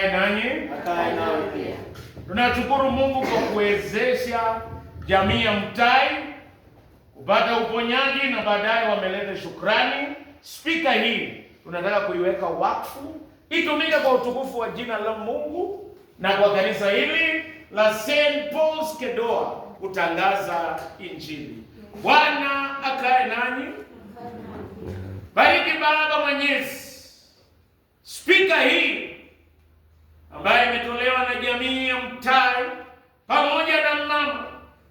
Nanyi pia. Tunashukuru Mungu kwa kuwezesha jamii ya Mtai kupata uponyaji na baadaye wameleta shukrani. Spika hii tunataka kuiweka wakfu itumike kwa utukufu wa jina la Mungu na kwa kanisa hili la St. Paul's Kedoa kutangaza Injili. Bwana akae nanyi. Bariki Baba Mwenyezi spika hii ambaye imetolewa na jamii ya Mtai pamoja na mama,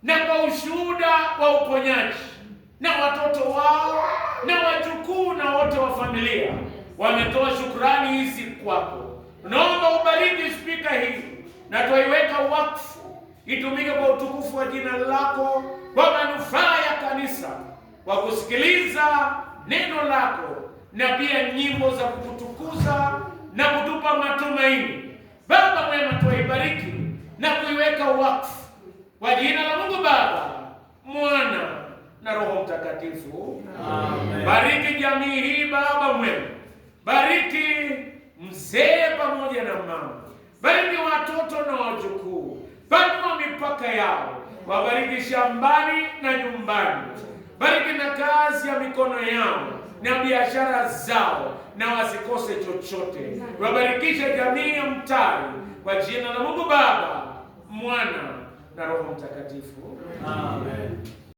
na kwa ushuhuda wa uponyaji na watoto wao na wajukuu na wote wa familia wametoa shukrani hizi kwako. Naomba ubariki spika hii na tuiweka wakfu itumike kwa utukufu wa jina lako, kwa manufaa ya kanisa, kwa kusikiliza neno lako na pia nyimbo za kukutukuza na kutupa matumaini. Baba mwema, tuibariki na kuiweka wakfu kwa jina la Mungu Baba, Mwana na Roho Mtakatifu. Amen. Bariki jamii hii Baba mwema. Bariki mzee pamoja na mama. Bariki watoto na wajukuu. Panua mipaka yao. Wabariki shambani na nyumbani. Bariki na kazi ya mikono yao na biashara zao, na wasikose chochote. Wabarikishe jamii ya Mtai kwa jina la Mungu Baba, Mwana na Roho Mtakatifu. Amen.